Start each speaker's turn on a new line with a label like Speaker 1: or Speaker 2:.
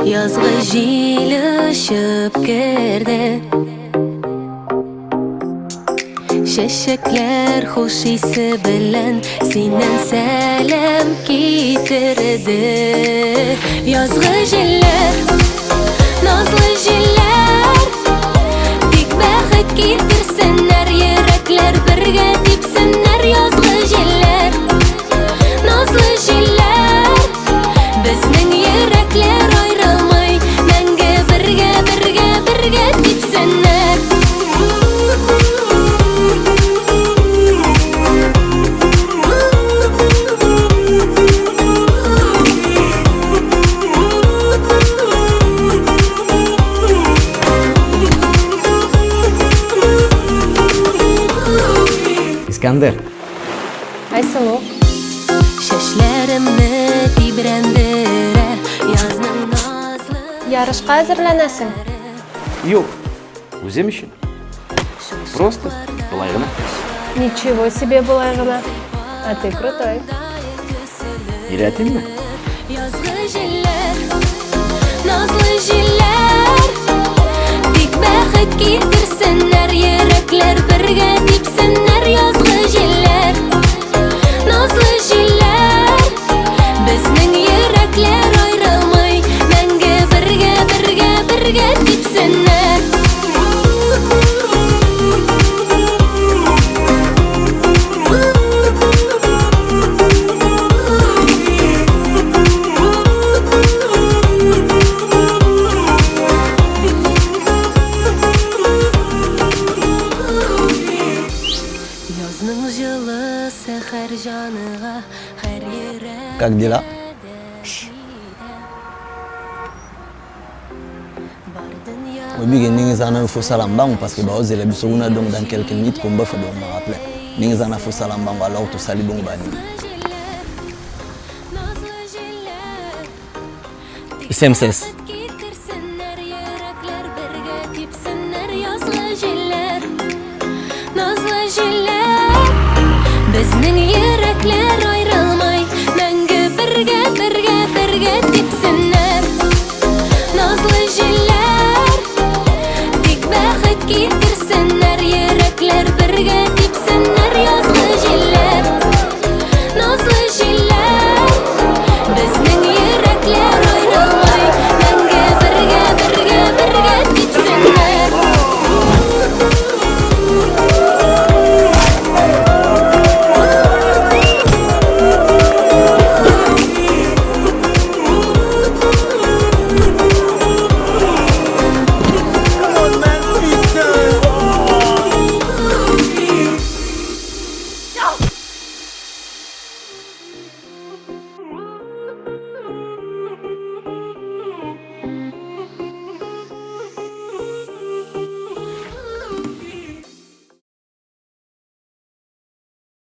Speaker 1: Nazlы jillэр şıpkırdı. Şeşekler hoş isi bilen sinen selam getirdi. Nazlы jillэр, nazlы jillэр, tek baxıt getirsinler, yürekler birge tepsinler. Nazlы jillэр, nazlы jillэр, bizning yürekler ayrılmay, menge birge tepsinler.
Speaker 2: İskender.
Speaker 3: Айсылу.
Speaker 1: Şeşlerimni tibrendirer yazның nazlı.
Speaker 3: Yarışqa hazırlanasın.
Speaker 2: Yok. Өзем үшін. Просто былай ғана.
Speaker 3: Ничего себе былай ғана. А ты крутой.
Speaker 2: Үйретейін бе?
Speaker 1: Nazlы jillэр, nazlы jillэр, tek baxıt getirsinler, yürekler birge tepsinler. Nazlы jillэр, nazlы jillэр, bizning yürekler ayrılmay, menge birge tepsinler. Yazның жылы сәхәр жаныға һәр йөрәк.
Speaker 4: Как дела? Oui, bien, nous avons fait salam bang parce que bah, les bisous donc dans quelques minutes qu'on va faire donc me rappeler. Nous avons fait salam bang alors tout salut bon bani. Sem ses.